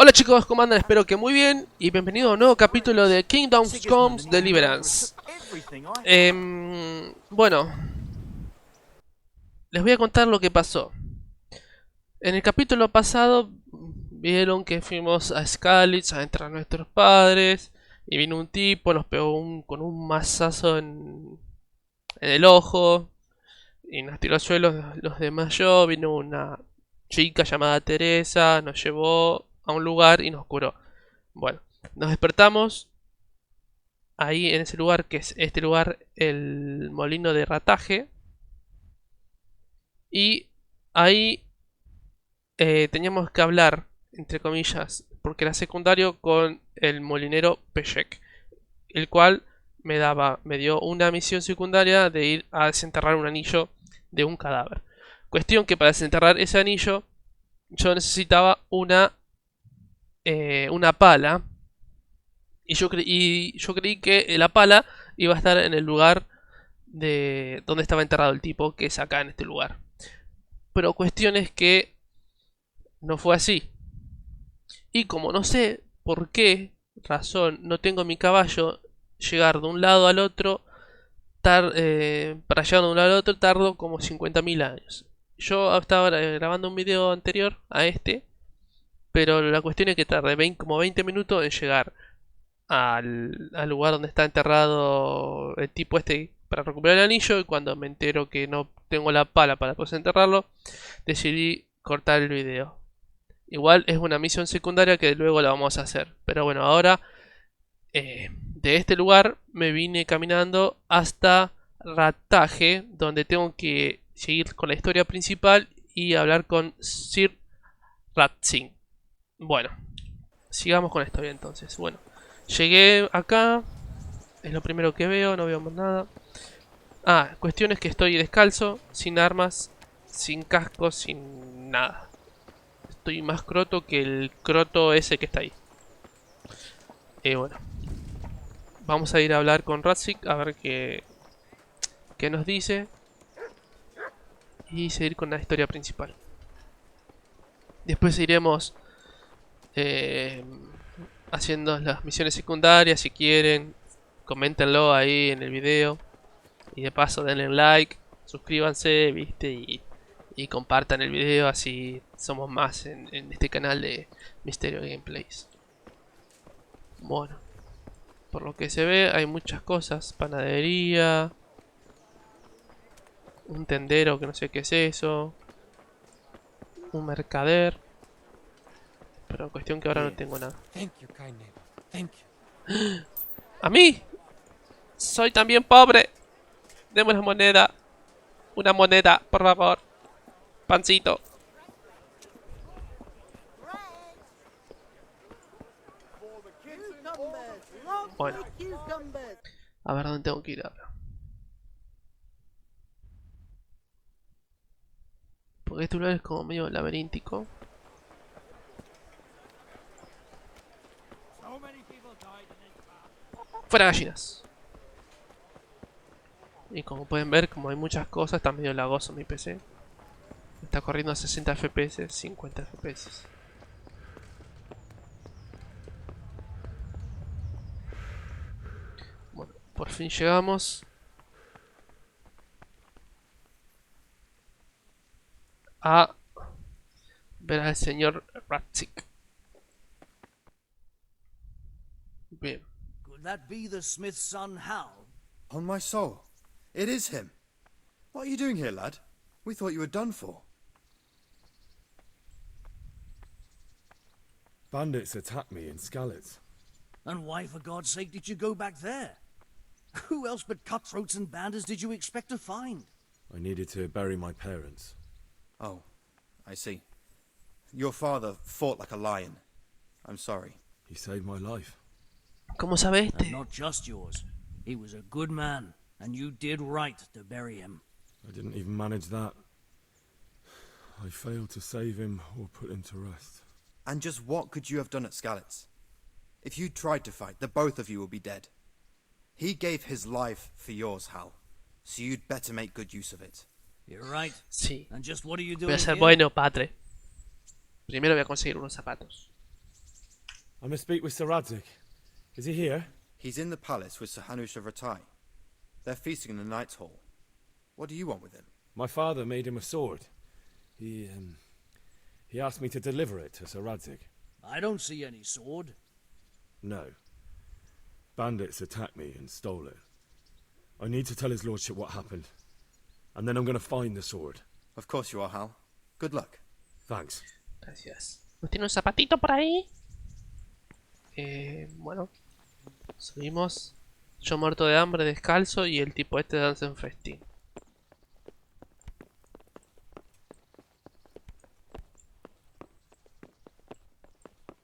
Hola chicos, ¿cómo andan? Espero que muy bien y bienvenido a un nuevo capítulo de Kingdoms Comes Deliverance. Bueno, les voy a contar lo que pasó. En el capítulo pasado vieron que fuimos a Skalitz a entrar a nuestros padres y vino un tipo, nos pegó con un mazazo en el ojo y nos tiró al suelo, los desmayó. Vino una chica llamada Teresa, nos llevó a un lugar y nos curó. Bueno, nos despertamos ahí en ese lugar, que es este lugar, el molino de rataje. Y ahí teníamos que hablar, entre comillas, porque era secundario, con el molinero Peshek, el cual me dio una misión secundaria de ir a desenterrar un anillo de un cadáver. Cuestión que para desenterrar ese anillo yo necesitaba una pala. Y yo creí que la pala iba a estar en el lugar de donde estaba enterrado el tipo, que es acá en este lugar. Pero cuestión es que no fue así. Y como no sé por qué razón no tengo mi caballo, llegar de un lado al otro, para llegar de un lado al otro tardo como 50.000 años. Yo estaba grabando un video anterior a este, pero la cuestión es que tardé como 20 minutos en llegar al lugar donde está enterrado el tipo este para recuperar el anillo. Y cuando me entero que no tengo la pala para poder enterrarlo, decidí cortar el video. Igual es una misión secundaria que luego la vamos a hacer. Pero bueno, ahora de este lugar me vine caminando hasta Rataje, donde tengo que seguir con la historia principal y hablar con Sir Ratzing. Bueno, sigamos con la historia entonces. Bueno, llegué acá, es lo primero que veo, no veo más nada. Cuestión es que estoy descalzo, sin armas, sin casco, sin nada. Estoy más croto que el croto ese que está ahí. Bueno, vamos a ir a hablar con Ratzik a ver qué nos dice. Y seguir con la historia principal. Después iremos haciendo las misiones secundarias. Si quieren, coméntenlo ahí en el video. Y de paso denle like, suscríbanse, viste, y compartan el video, así somos más en este canal de Misterio Gameplays. Bueno, por lo que se ve hay muchas cosas, panadería, un tendero que no sé qué es eso, un mercader, pero cuestión que ahora no tengo nada. ¿A mí? Soy también pobre. Deme una moneda. Una moneda, por favor. Pancito. Bueno. A ver dónde tengo que ir ahora. Porque este lugar es como medio laberíntico. ¡Fuera gallinas! Y como pueden ver, como hay muchas cosas, está medio lagoso mi PC. Está corriendo a 60 FPS, 50 FPS. Bueno, por fin llegamos a ver al señor Ratzik. Bien. Could that be the smith's son, Hal? On my soul, it is him. What are you doing here, lad? We thought you were done for. Bandits attacked me in Skalitz. And why, for God's sake, did you go back there? Who else but cutthroats and bandits did you expect to find? I needed to bury my parents. Oh, I see. Your father fought like a lion. I'm sorry. He saved my life. ¿Cómo sabe And este? not just yours. He was a good man, and you did right to bury him. I didn't even manage that. I failed to save him or put him to rest. And just what could you have done at Skalitz? If you tried to fight, the both of you will be dead. He gave his life for yours, Hal. So you'd better make good use of it. You're right. Sí. And just what are you Voy doing a ser here? bueno, padre. Primero voy a conseguir unos zapatos. I must speak with Sir Radzig. Is he here? He's in the palace with Sir Hanush of Ratai. They're feasting in the Knight's Hall. What do you want with him? My father made him a sword. He asked me to deliver it to Sir Radzig. I don't see any sword. No. Bandits attacked me and stole it. I need to tell his lordship what happened. And then I'm going to find the sword. Of course you are, Hal. Good luck. Thanks. Gracias. ¿No tiene un zapatito por ahí? Bueno. Subimos. Yo muerto de hambre, descalzo, y el tipo este danza en festín.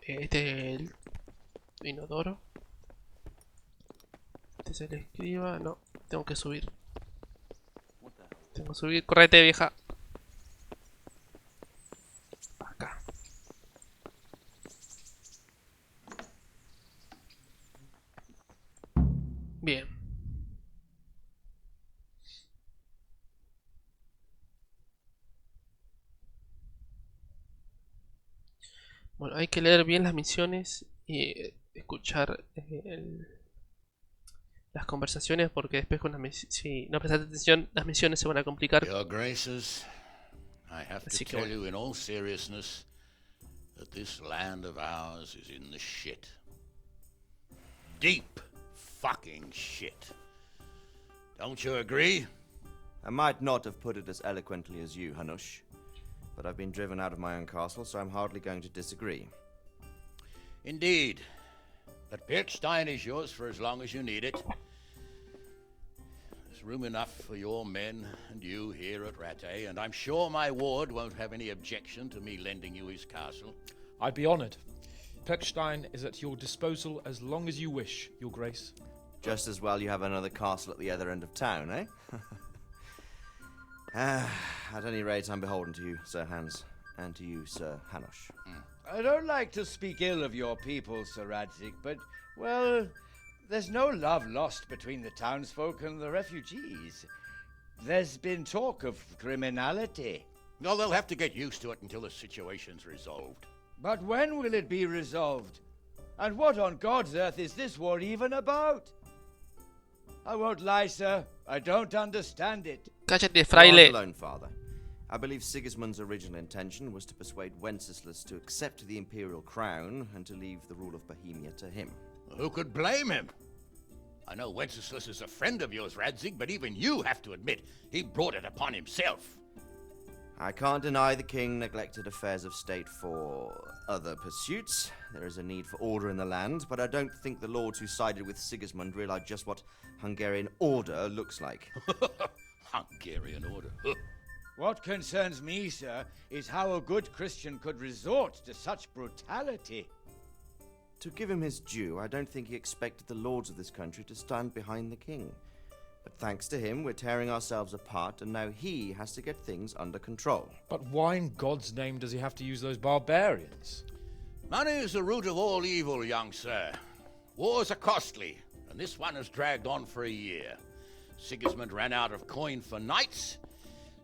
Este es el inodoro. Este es el escriba. No, tengo que subir. Tengo que subir. Correte, vieja. Acá. Bien. Bueno, hay que leer bien las misiones y escuchar las conversaciones, porque después con si no prestas atención las misiones se van a complicar. Your Graces, I have to Así que tell bueno. you in all seriousness that this land of ours is in the shit. Deep fucking shit. Don't you agree? I might not have put it as eloquently as you, Hanush, but I've been driven out of my own castle, so I'm hardly going to disagree. Indeed. But Birkstein is yours for as long as you need it. There's room enough for your men and you here at Rattay, and I'm sure my ward won't have any objection to me lending you his castle. I'd be honoured. Pechstein is at your disposal as long as you wish, Your Grace. Just as well you have another castle at the other end of town, eh? At any rate, I'm beholden to you, Sir Hans, and to you, Sir Hanush. I don't like to speak ill of your people, Sir Radzig, but, well, there's no love lost between the townsfolk and the refugees. There's been talk of criminality. Well, they'll have to get used to it until the situation's resolved. But when will it be resolved? And what on God's earth is this war even about? I won't lie, sir. I don't understand it. Cállate, Leave fraile. alone, Father. I believe Sigismund's original intention was to persuade Wenceslas to accept the imperial crown and to leave the rule of Bohemia to him. Who could blame him? I know Wenceslas is a friend of yours, Radzig, but even you have to admit he brought it upon himself. I can't deny the king neglected affairs of state for other pursuits. There is a need for order in the land, but I don't think the lords who sided with Sigismund realized just what Hungarian order looks like. Hungarian order. What concerns me, sir, is how a good Christian could resort to such brutality. To give him his due, I don't think he expected the lords of this country to stand behind the king. But thanks to him, we're tearing ourselves apart, and now he has to get things under control. But why in God's name does he have to use those barbarians? Money is the root of all evil, young sir. Wars are costly, and this one has dragged on for a year. Sigismund ran out of coin for knights,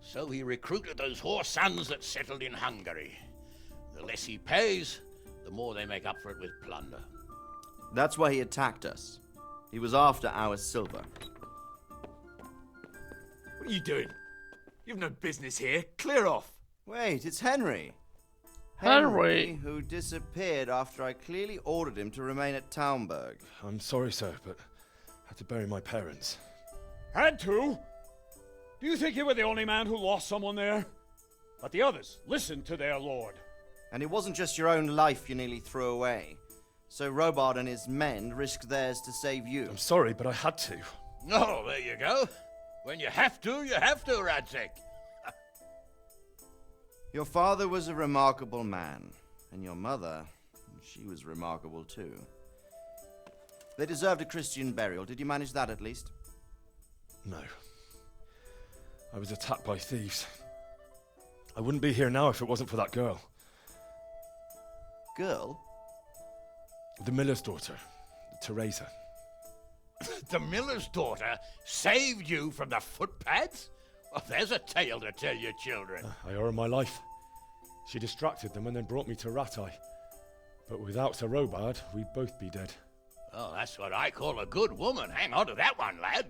so he recruited those whore sons that settled in Hungary. The less he pays, the more they make up for it with plunder. That's why he attacked us. He was after our silver. What are you doing? You've no business here. Clear off. Wait, it's Henry. Henry. Who disappeared after I clearly ordered him to remain at Townburg. I'm sorry, sir, but I had to bury my parents. Had to? Do you think you were the only man who lost someone there? But the others listened to their lord. And it wasn't just your own life you nearly threw away. So Robard and his men risked theirs to save you. I'm sorry, but I had to. Oh, there you go. When you have to, Radzig. Your father was a remarkable man. And your mother, she was remarkable too. They deserved a Christian burial. Did you manage that at least? No. I was attacked by thieves. I wouldn't be here now if it wasn't for that girl. Girl? The miller's daughter, Teresa. The miller's daughter saved you from the footpads? Well, there's a tale to tell your children. I owe her my life. She distracted them and then brought me to Rattay. But without Sir Robard, we'd both be dead. Oh, that's what I call a good woman. Hang on to that one, lad.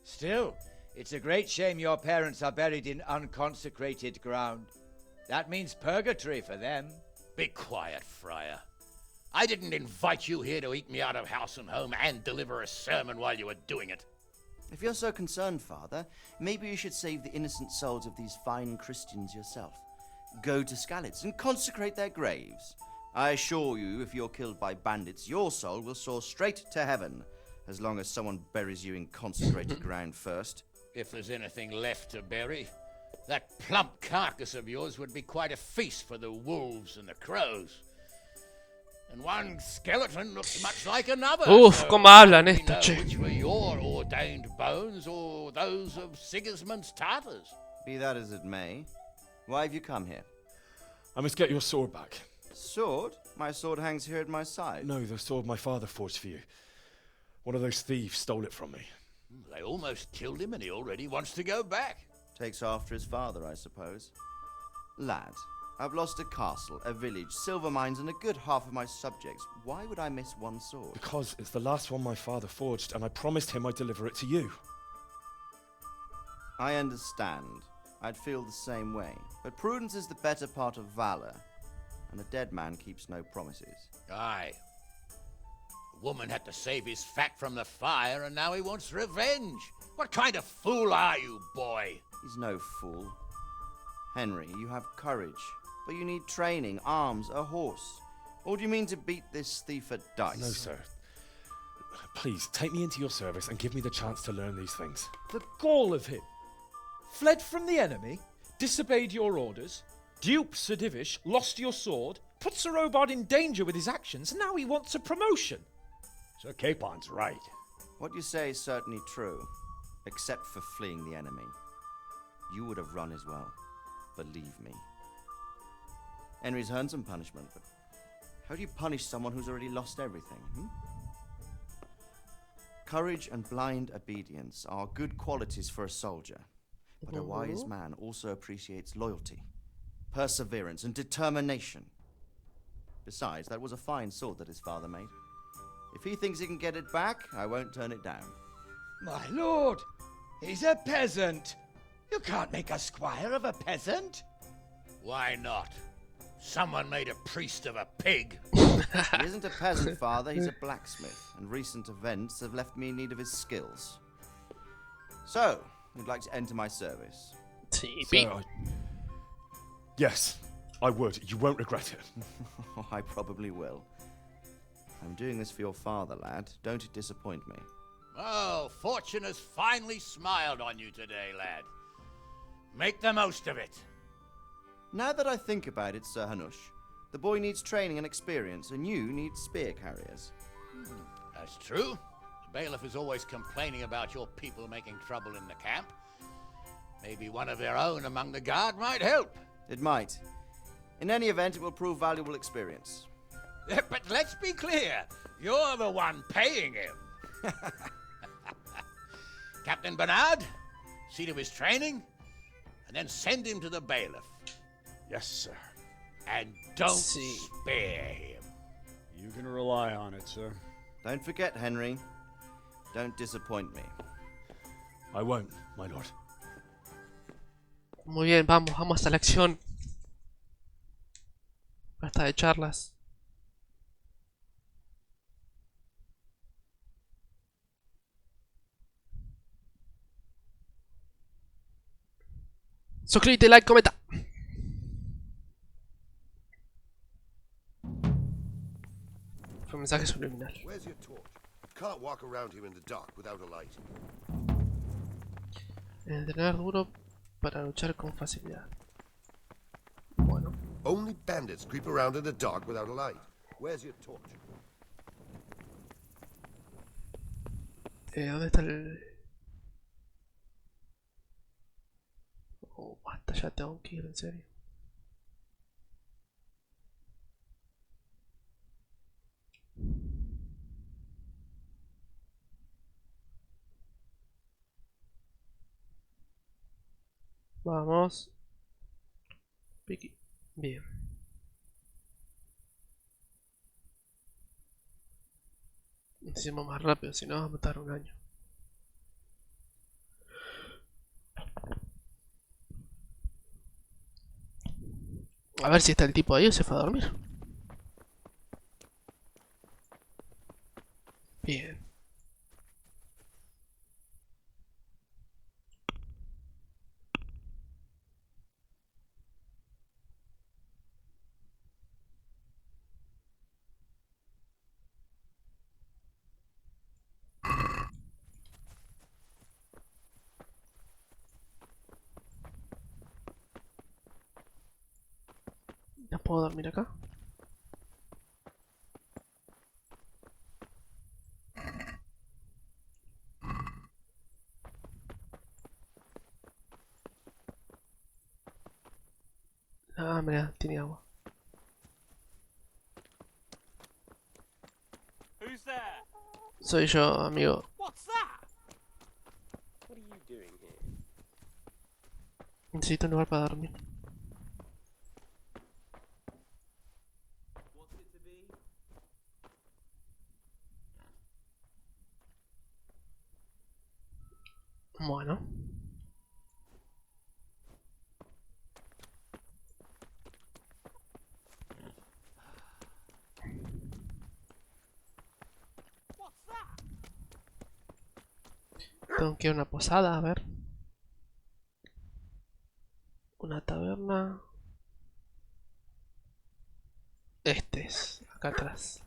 Still, it's a great shame your parents are buried in unconsecrated ground. That means purgatory for them. Be quiet, Friar. I didn't invite you here to eat me out of house and home and deliver a sermon while you were doing it. If you're so concerned, Father, maybe you should save the innocent souls of these fine Christians yourself. Go to Skalitz and consecrate their graves. I assure you, if you're killed by bandits, your soul will soar straight to heaven, as long as someone buries you in consecrated ground first. If there's anything left to bury, that plump carcass of yours would be quite a feast for the wolves and the crows. And one skeleton looks much like another. Uf, so cómo hablan we esto, know che. which were your ordained bones or those of Sigismund's Tartars. Be that as it may, why have you come here? I must get your sword back. Sword? My sword hangs here at my side. No, the sword my father forged for you. One of those thieves stole it from me. They almost killed him and he already wants to go back. Takes after his father, I suppose. Lad, I've lost a castle, a village, silver mines, and a good half of my subjects. Why would I miss one sword? Because it's the last one my father forged, and I promised him I'd deliver it to you. I understand. I'd feel the same way. But prudence is the better part of valor, and a dead man keeps no promises. Aye. The woman had to save his fat from the fire, and now he wants revenge. What kind of fool are you, boy? He's no fool. Henry, you have courage, but you need training, arms, a horse. Or do you mean to beat this thief at dice? No, sir. Please, take me into your service and give me the chance to learn these things. The gall of him. Fled from the enemy, disobeyed your orders, duped Sir Divish, lost your sword, put Sir Robard in danger with his actions, and now he wants a promotion. Sir Capon's right. What you say is certainly true, except for fleeing the enemy. You would have run as well, believe me. Henry's earned some punishment, but how do you punish someone who's already lost everything? Courage and blind obedience are good qualities for a soldier, but a wise man also appreciates loyalty, perseverance, and determination. Besides, that was a fine sword that his father made. If he thinks he can get it back, I won't turn it down. My lord, he's a peasant. You can't make a squire of a peasant. Why not? Someone made a priest of a pig. He isn't a peasant, father, he's a blacksmith, and recent events have left me in need of his skills. So, you'd like to enter my service? Sí, Sir, yes, I would. You won't regret it. I probably will. I'm doing this for your father, lad. Don't disappoint me. Oh, fortune has finally smiled on you today, lad. Make the most of it. Now that I think about it, Sir Hanush, the boy needs training and experience, and you need spear carriers. That's true. The bailiff is always complaining about your people making trouble in the camp. Maybe one of their own among the guard might help. It might. In any event, it will prove valuable experience. But let's be clear. You're the one paying him. Captain Bernard, see to his training, and then send him to the bailiff. Yes, sir. And don't See. spare him. You can rely on it, sir. Don't forget, Henry. Don't disappoint me. I won't, my lord. Muy bien, vamos a la acción. Basta de charlas. Suscríbete, like, comenta. Fue un mensaje subliminal. Where's your torch? Can't walk around here in the dark without a light. Entrenar duro para luchar con facilidad. Bueno. Only bandits creep around in the dark without a light. Where's your torch? ¿Dónde está el...? Oh, basta, ya tengo que ir, en serio. Vamos. Piqui. Bien. Hicimos más rápido, si no vamos a matar un año. A ver si está el tipo ahí o se fue a dormir. Bien. ¿No puedo dormir acá? Ah, mira, tiene agua. Soy yo, amigo. Necesito un lugar para dormir. Bueno. Tengo que ir a una posada, a ver. Una taberna. Este es, acá atrás.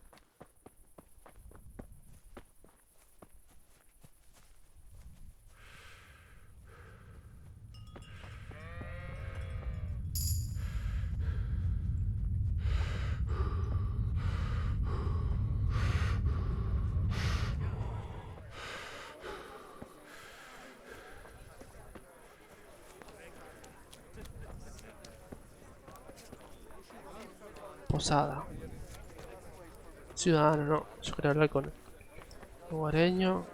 Posada. Ciudadano, no. Yo quería hablar con el lugareño.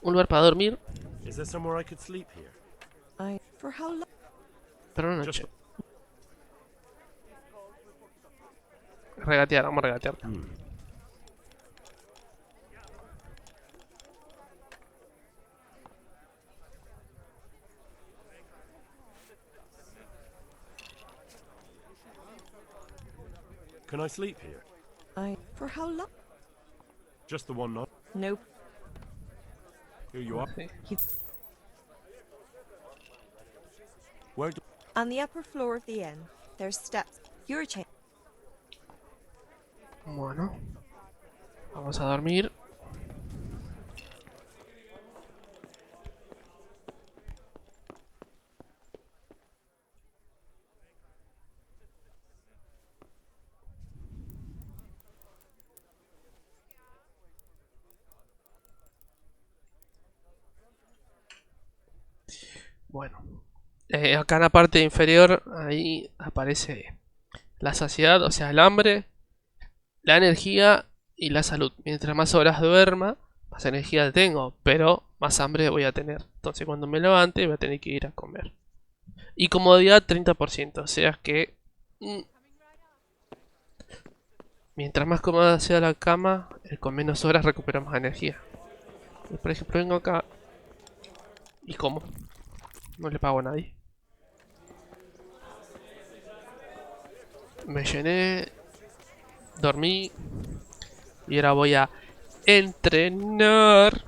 Un lugar para dormir. Is there somewhere I could sleep here? For how long? Pero una noche. Regatear, vamos a regatear. Can I sleep here? For how long? Just the one night? Nope. Here you are. Sí. Where do... On the upper floor of the inn, there's steps. Your change. Bueno. Vamos a dormir. Bueno, acá en la parte inferior, ahí aparece la saciedad, o sea, el hambre, la energía y la salud. Mientras más horas duerma, más energía tengo, pero más hambre voy a tener. Entonces cuando me levante voy a tener que ir a comer. Y comodidad 30%, o sea que... mientras más cómoda sea la cama, con menos horas recuperamos energía. Y por ejemplo vengo acá y como. No le pago a nadie. Me llené. Dormí. Y ahora voy a entrenar.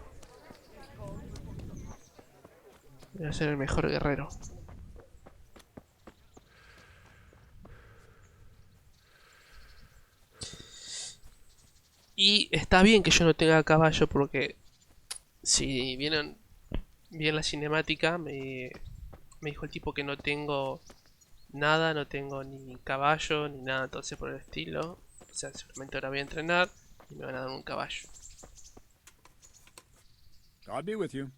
Voy a ser el mejor guerrero. Y está bien que yo no tenga caballo porque si vieron bien la cinemática, me dijo el tipo que no tengo nada, no tengo ni caballo ni nada, entonces por el estilo. O sea, seguramente ahora voy a entrenar y me van a dar un caballo. God be with you.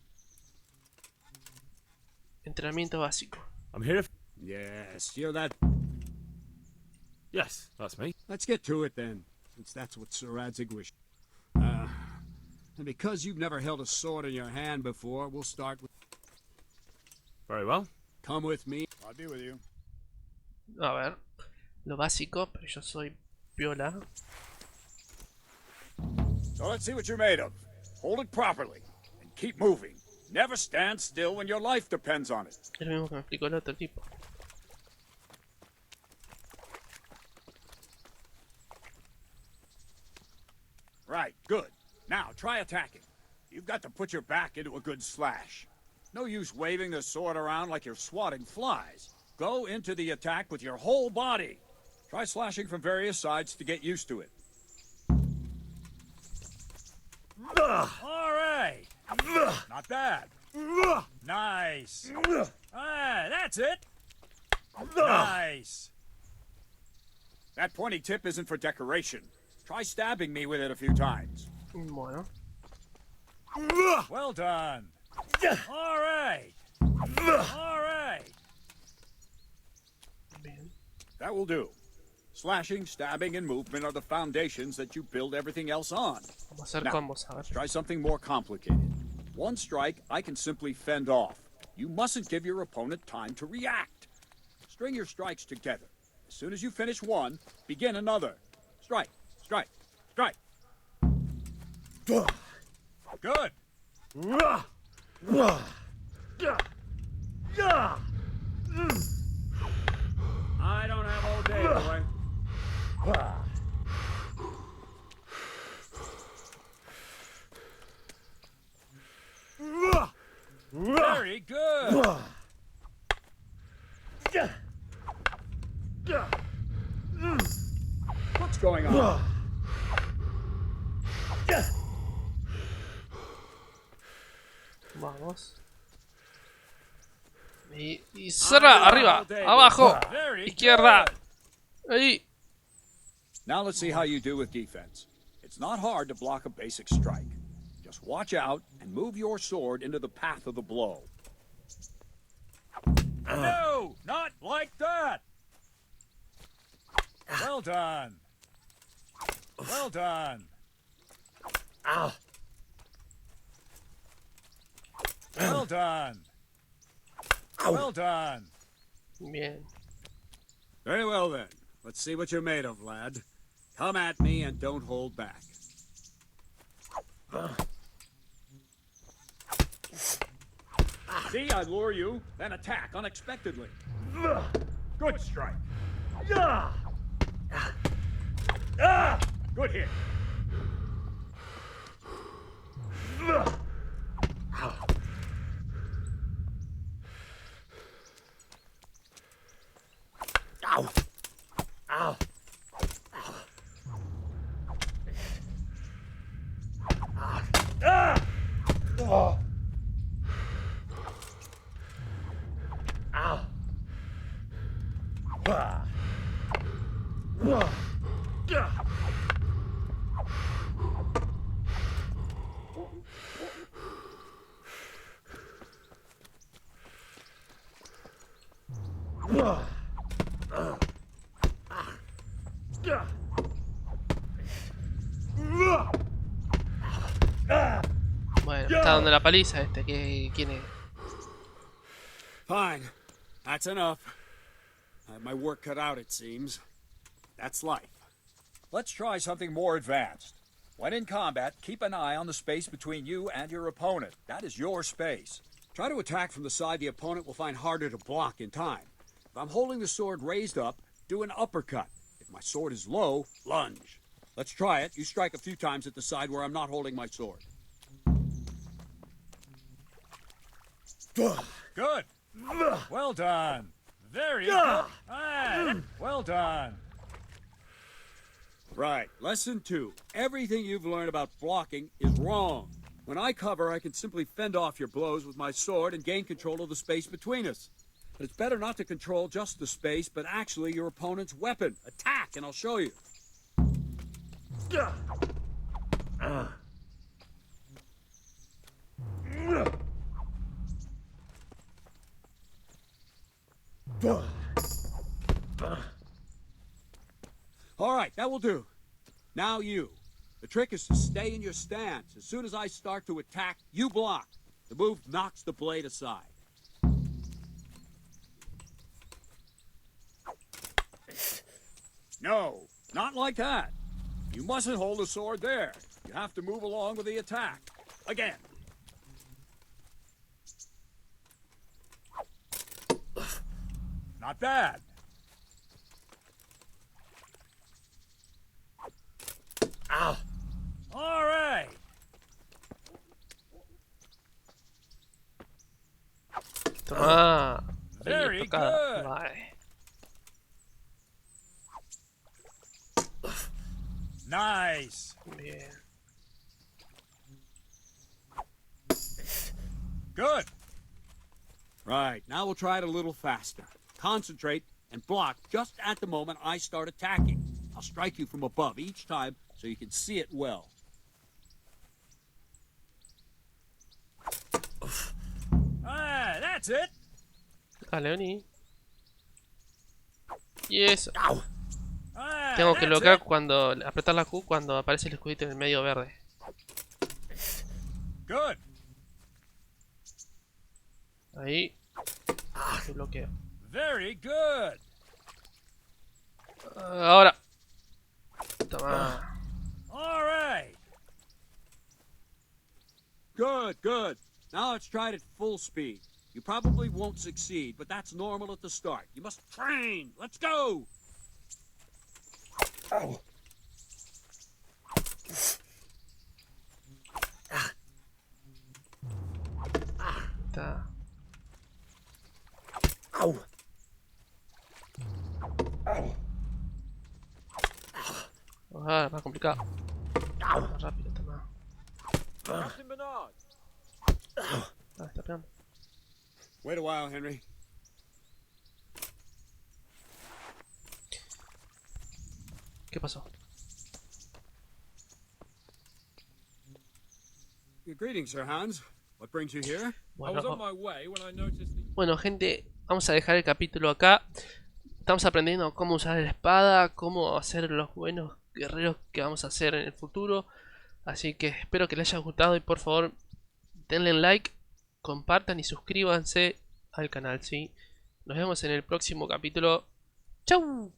Entrenamiento básico. I'm here if... Yes, you're that. Yes, that's me. Let's get to it then, since that's what Sir Radzig wished. And because you've never held a sword in your hand before, we'll start with... Very well. Come with me. I'll be with you. A ver, lo básico, pero yo soy piola. So let's see what you're made of. Hold it properly and keep moving. Never stand still when your life depends on it. Es lo mismo que me explicó el otro tipo. Right, good. Now try attacking. You've got to put your back into a good slash. No use waving the sword around like you're swatting flies. Go into the attack with your whole body. Try slashing from various sides to get used to it. All right. Not bad. Nice. Ah, that's it. Nice. That pointy tip isn't for decoration. Try stabbing me with it a few times. Bueno. Well done. All right. All right. Bien. That will do. Slashing, stabbing, and movement are the foundations that you build everything else on. Vamos a hacer Now, combos, a ver. let's try something more complicated. One strike, I can simply fend off. You mustn't give your opponent time to react. String your strikes together. As soon as you finish one, begin another. Strike, strike, strike. Good. I don't have all day, boy. Very good. What's going on? Vamos. Y cerra, arriba, abajo, izquierda. Ahí. Now let's see how you do with defense. It's not hard to block a basic strike. Just watch out and move your sword into the path of the blow. No, not like that. Well done. Well done. Ow. Well done. Well done. Bien. Very well then. Let's see what you're made of, lad. Come at me and don't hold back. See, I lure you, then attack unexpectedly. Good strike. Good hit. Ow. Ow. Oh. Ow. Bueno, me está dando la paliza este. ¿Quién es? Fine. That's enough. I have my work cut out, it seems. That's life. Let's try something more advanced. When in combat, keep an eye on the space between you and your opponent. That is your space. Try to attack from the side the opponent will find harder to block in time. If I'm holding the sword raised up, do an uppercut. If my sword is low, lunge. Let's try it. You strike a few times at the side where I'm not holding my sword. Good. Well done. Very good. Ah, well done. Right. Lesson 2. Everything you've learned about blocking is wrong. When I cover, I can simply fend off your blows with my sword and gain control of the space between us. But it's better not to control just the space, but actually your opponent's weapon. Attack, and I'll show you. All right, that will do. Now you. The trick is to stay in your stance. As soon as I start to attack, you block. The move knocks the blade aside. No, Not like that. You mustn't hold the sword there. You have to move along with the attack. Again. Not bad. Ow! All right. Toma. Very Estocada. good. Vale. Nice. Bien. Good. Right, now we'll try it a little faster. Concentrate and block just at the moment I start attacking. I'll strike you from above each time so you can see it well. Ah, that's it. Dale, vení. Y eso. Ah, Tengo que that's bloquear it. cuando apretar la Q cuando aparece el escudito en el medio verde. Good. Ahí. Se bloqueo. Very good. Ahora. Toma. All right. Good, good. Now let's try it at full speed. You probably won't succeed, but that's normal at the start. You must train. Let's go. Ow! Está. Ow! Ow! Ah, más complicado. Más rápido, toma. Captain Bernard. Ah, está pegando. Wait a while, Henry. ¿Qué pasó? Greetings, Sir Hans. What brings you here? Bueno, gente, vamos a dejar el capítulo acá. Estamos aprendiendo cómo usar la espada, cómo hacer los buenos guerreros que vamos a hacer en el futuro. Así que espero que les haya gustado y por favor denle like, compartan y suscríbanse al canal, ¿sí? Nos vemos en el próximo capítulo. ¡Chau!